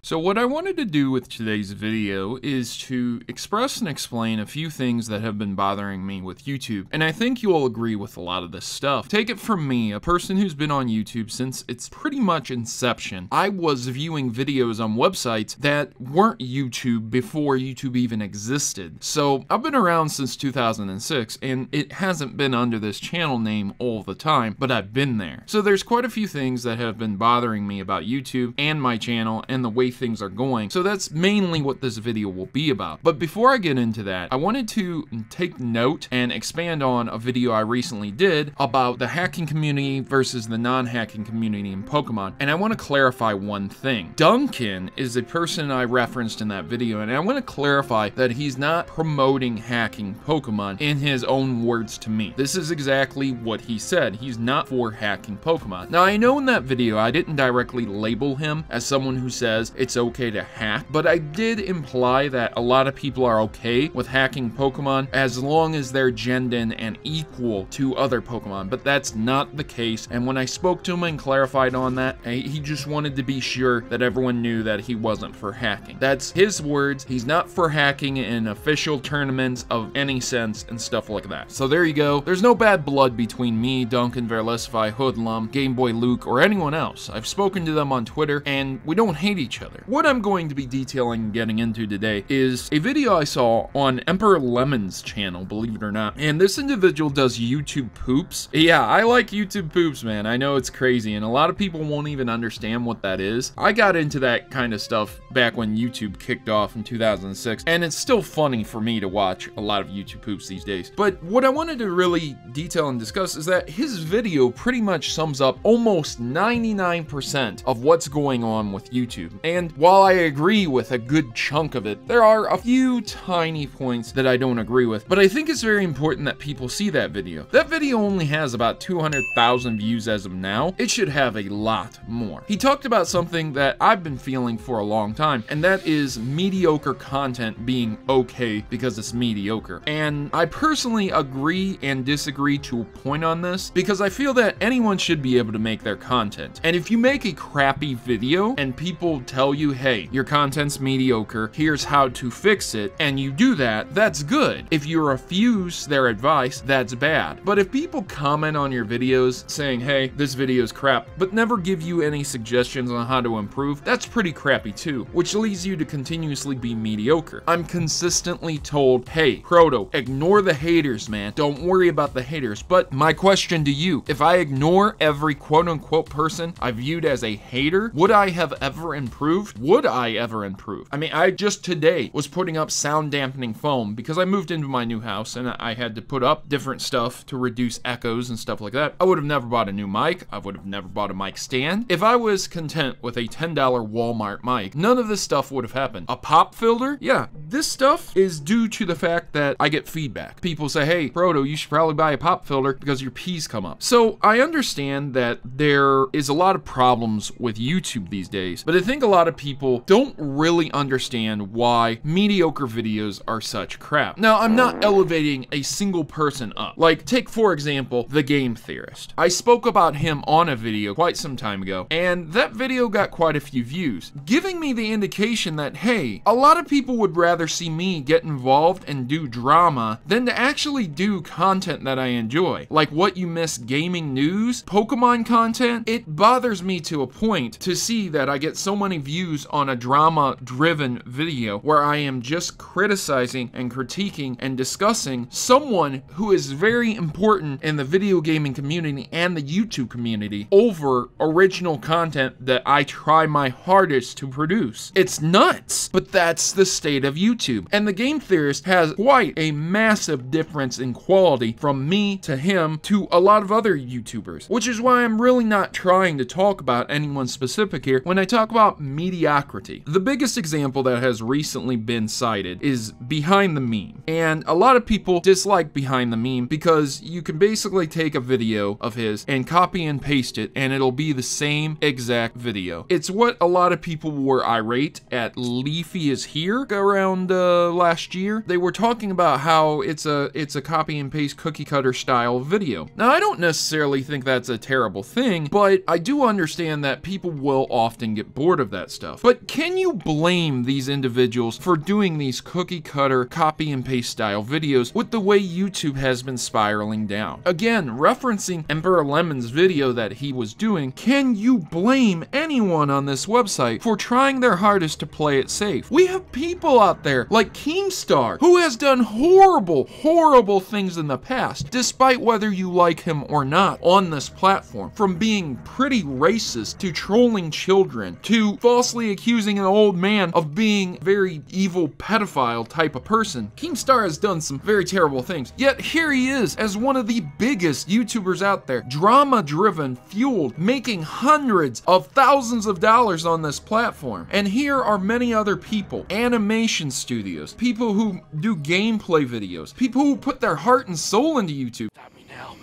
So what I wanted to do with today's video is to express and explain a few things that have been bothering me with YouTube, and I think you'll agree with a lot of this stuff. Take it from me, a person who's been on YouTube since its pretty much inception. I was viewing videos on websites that weren't YouTube before YouTube even existed. So I've been around since 2006, and it hasn't been under this channel name all the time, but I've been there. So there's quite a few things that have been bothering me about YouTube and my channel and the way things are going. So that's mainly what this video will be about. But before I get into that, I wanted to take note and expand on a video I recently did about the hacking community versus the non-hacking community in Pokemon. And I want to clarify one thing. Duncan is a person I referenced in that video, and I want to clarify that he's not promoting hacking Pokemon in his own words to me. This is exactly what he said. He's not for hacking Pokemon. Now, I know in that video I didn't directly label him as someone who says it's okay to hack, but I did imply that a lot of people are okay with hacking Pokemon as long as they're gen-in and equal to other Pokemon, but that's not the case. And when I spoke to him and clarified on that, he just wanted to be sure that everyone knew that he wasn't for hacking. That's his words. He's not for hacking in official tournaments of any sense and stuff like that. So there you go. There's no bad blood between me, Duncan, Verlisify, Hoodlum, Game Boy Luke, or anyone else. I've spoken to them on Twitter, and we don't hate each other. What I'm going to be detailing and getting into today is a video I saw on Emperor Lemon's channel, believe it or not. And this individual does YouTube poops. Yeah, I like YouTube poops, man. I know it's crazy, and a lot of people won't even understand what that is. I got into that kind of stuff back when YouTube kicked off in 2006, and it's still funny for me to watch a lot of YouTube poops these days. But what I wanted to really detail and discuss is that his video pretty much sums up almost 99% of what's going on with YouTube. And while I agree with a good chunk of it, there are a few tiny points that I don't agree with. But I think it's very important that people see that video. That video only has about 200,000 views as of now. It should have a lot more. He talked about something that I've been feeling for a long time, and that is mediocre content being okay because it's mediocre. And I personally agree and disagree to a point on this, because I feel that anyone should be able to make their content. And if you make a crappy video and people tell you, hey, your content's mediocre, here's how to fix it, and you do that, that's good. If you refuse their advice, that's bad. But if people comment on your videos saying, hey, this video's crap, but never give you any suggestions on how to improve, that's pretty crappy too, which leads you to continuously be mediocre. I'm consistently told, hey, Proto, ignore the haters, man. Don't worry about the haters. But my question to you, if I ignore every quote-unquote person I viewed as a hater, would I have ever improved? Would I ever improve? I mean, I just today was putting up sound dampening foam because I moved into my new house and I had to put up different stuff to reduce echoes and stuff like that. I would have never bought a new mic. I would have never bought a mic stand. If I was content with a $10 Walmart mic, none of this stuff would have happened. A pop filter? Yeah, this stuff is due to the fact that I get feedback. People say, hey, Proto, you should probably buy a pop filter because your P's come up. So I understand that there is a lot of problems with YouTube these days, but I think a lot of people don't really understand why mediocre videos are such crap. Now, I'm not elevating a single person up. Like, take for example, the Gamethoerist. I spoke about him on a video quite some time ago, and that video got quite a few views, giving me the indication that, hey, a lot of people would rather see me get involved and do drama than to actually do content that I enjoy. Like What You Missed Gaming News, Pokemon content. It bothers me to a point to see that I get so many views on a drama-driven video where I am just criticizing and critiquing and discussing someone who is very important in the video gaming community and the YouTube community over original content that I try my hardest to produce. It's nuts, but that's the state of YouTube. And the Gamethoerist has quite a massive difference in quality from me to him to a lot of other YouTubers, which is why I'm really not trying to talk about anyone specific here when I talk about mediocrity. The biggest example that has recently been cited is Behind the Meme. And a lot of people dislike Behind the Meme because you can basically take a video of his and copy and paste it and it'll be the same exact video. It's what a lot of people were irate at Leafy is Here around last year. They were talking about how it's a copy and paste cookie cutter style video. Now, I don't necessarily think that's a terrible thing, but I do understand that people will often get bored of that stuff. But can you blame these individuals for doing these cookie cutter, copy and paste style videos with the way YouTube has been spiraling down? Again, referencing Emperor Lemon's video that he was doing, can you blame anyone on this website for trying their hardest to play it safe? We have people out there like Keemstar, who has done horrible, horrible things in the past, despite whether you like him or not on this platform. From being pretty racist, to trolling children, to falsely accusing an old man of being a very evil pedophile type of person. Keemstar has done some very terrible things, yet here he is as one of the biggest YouTubers out there, drama-driven, fueled, making hundreds of thousands of dollars on this platform. And here are many other people, animation studios, people who do gameplay videos, people who put their heart and soul into YouTube. Stop me now.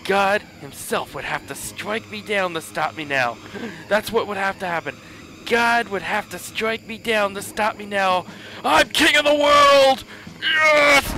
God himself would have to strike me down to stop me now. That's what would have to happen. God would have to strike me down to stop me now. I'm king of the world! Yes!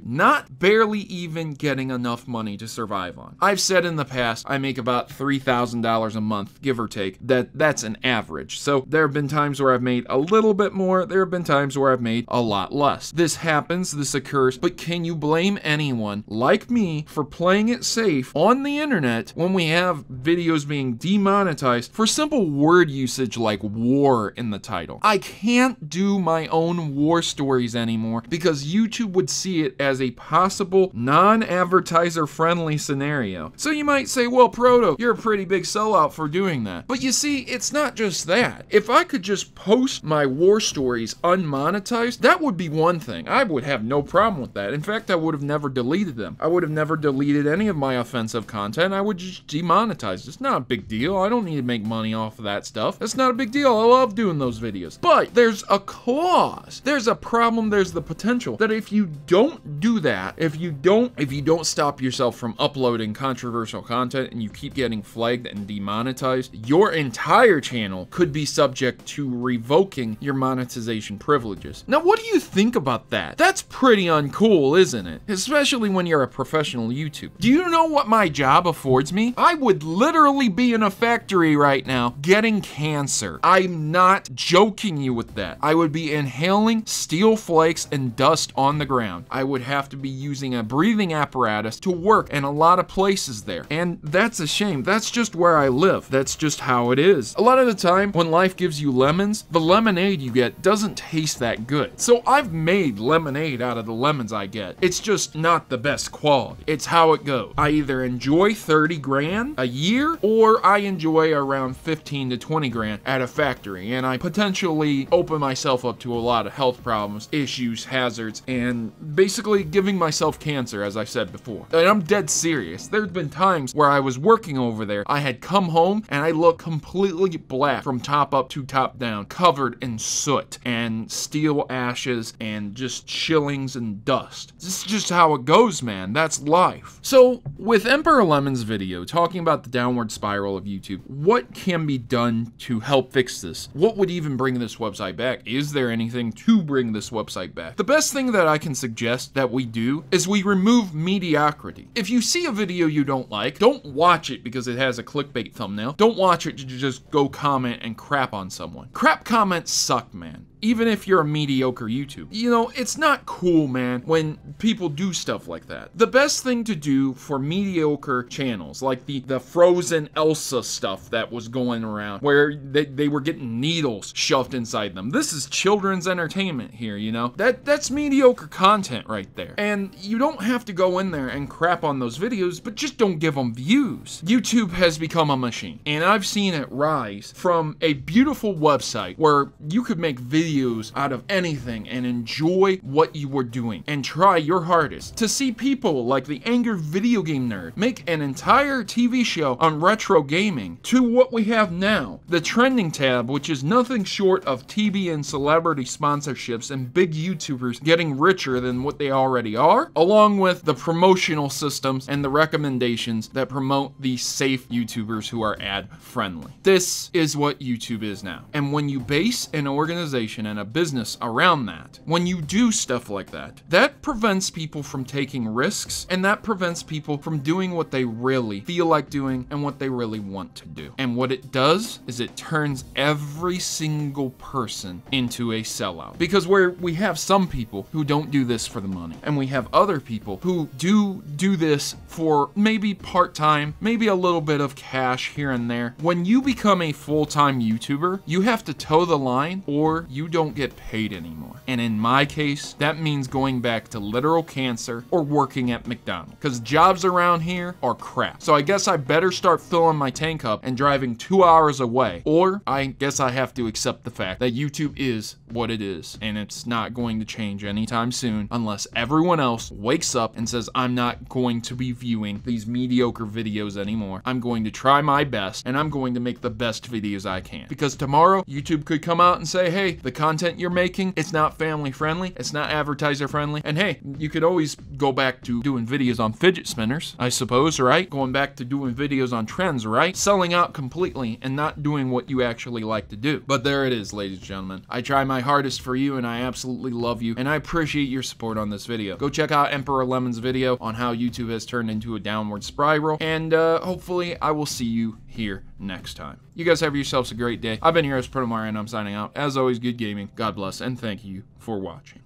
Not barely even getting enough money to survive on. I've said in the past, I make about $3,000 a month, give or take. That's an average. So there have been times where I've made a little bit more, there have been times where I've made a lot less. This happens, this occurs, but can you blame anyone like me for playing it safe on the internet when we have videos being demonetized for simple word usage like war in the title? I can't do my own war stories anymore because YouTube would see it as a possible non-advertiser friendly scenario. So you might say, well, Proto, you're a pretty big sellout for doing that. But you see, it's not just that. If I could just post my war stories unmonetized, that would be one thing. I would have no problem with that. In fact, I would have never deleted them. I would have never deleted any of my offensive content. I would just demonetize. It's not a big deal. I don't need to make money off of that stuff. That's not a big deal. I love doing those videos. But there's a clause. There's a problem. There's the potential that if you don't do that, if you don't stop yourself from uploading controversial content and you keep getting flagged and demonetized, your entire channel could be subject to revoking your monetization privileges. Now, what do you think about that? That's pretty uncool, isn't it? Especially when you're a professional YouTuber. Do you know what my job affords me? I would literally be in a factory right now getting cancer. I'm not joking you with that. I would be inhaling steel flakes and dust on the ground. I would have to be using a breathing apparatus to work in a lot of places there. And that's a shame. That's just where I live. That's just how it is. A lot of the time, when life gives you lemons, the lemonade you get doesn't taste that good. So I've made lemonade out of the lemons I get. It's just not the best quality. It's how it goes. I either enjoy 30 grand a year, or I enjoy around 15 to 20 grand at a factory. And I potentially open myself up to a lot of health problems, issues, hazards, and basically giving myself cancer, as I said before. And I'm dead serious. There's been times where I was working over there, I had come home and I looked completely black from top up to top down, covered in soot and steel ashes and just chillings and dust. This is just how it goes, man. That's life. So with Emperor Lemon's video talking about the downward spiral of YouTube, what can be done to help fix this? What would even bring this website back? Is there anything to bring this website back? The best thing that I can suggest that we do is we remove mediocrity. If you see a video you don't like, don't watch it because it has a clickbait thumbnail. Don't watch it to just go comment and crap on someone. Crap comments suck, man. Even if you're a mediocre YouTuber. You know, it's not cool, man, when people do stuff like that. The best thing to do for mediocre channels, like the Frozen Elsa stuff that was going around, where they were getting needles shoved inside them. This is children's entertainment here, you know? That's mediocre content right there. And you don't have to go in there and crap on those videos, but just don't give them views. YouTube has become a machine, and I've seen it rise from a beautiful website where you could make videos out of anything and enjoy what you were doing and try your hardest, to see people like the Angry Video Game Nerd make an entire TV show on retro gaming, to what we have now, the trending tab, which is nothing short of TV and celebrity sponsorships and big YouTubers getting richer than what they already are, along with the promotional systems and the recommendations that promote the safe YouTubers who are ad friendly. This is what YouTube is now. And when you base an organization organization and a business around that. When you do stuff like that, that prevents people from taking risks, and that prevents people from doing what they really feel like doing and what they really want to do. And what it does is it turns every single person into a sellout. Because we have some people who don't do this for the money, and we have other people who do this for maybe part-time, maybe a little bit of cash here and there. When you become a full-time YouTuber, you have to toe the line or you don't get paid anymore. And in my case, that means going back to literal cancer or working at McDonald's, because jobs around here are crap. So I guess I better start filling my tank up and driving 2 hours away, or I guess I have to accept the fact that YouTube is what it is, and it's not going to change anytime soon unless everyone else wakes up and says, I'm not going to be viewing these mediocre videos anymore. I'm going to try my best, and I'm going to make the best videos I can. Because tomorrow, YouTube could come out and say, hey, the content you're making, it's not family friendly, it's not advertiser friendly, and hey, you could always go back to doing videos on fidget spinners, I suppose, right? Going back to doing videos on trends, right? Selling out completely and not doing what you actually like to do. But there it is, ladies and gentlemen. I try my hardest for you, and I absolutely love you, and I appreciate your support on this video. Go check out Emperor Lemon's video on how YouTube has turned into a downward spiral, and hopefully I will see you here next time. You guys have yourselves a great day. I've been your host, Protomario, and I'm signing out. As always, good gaming, God bless, and thank you for watching.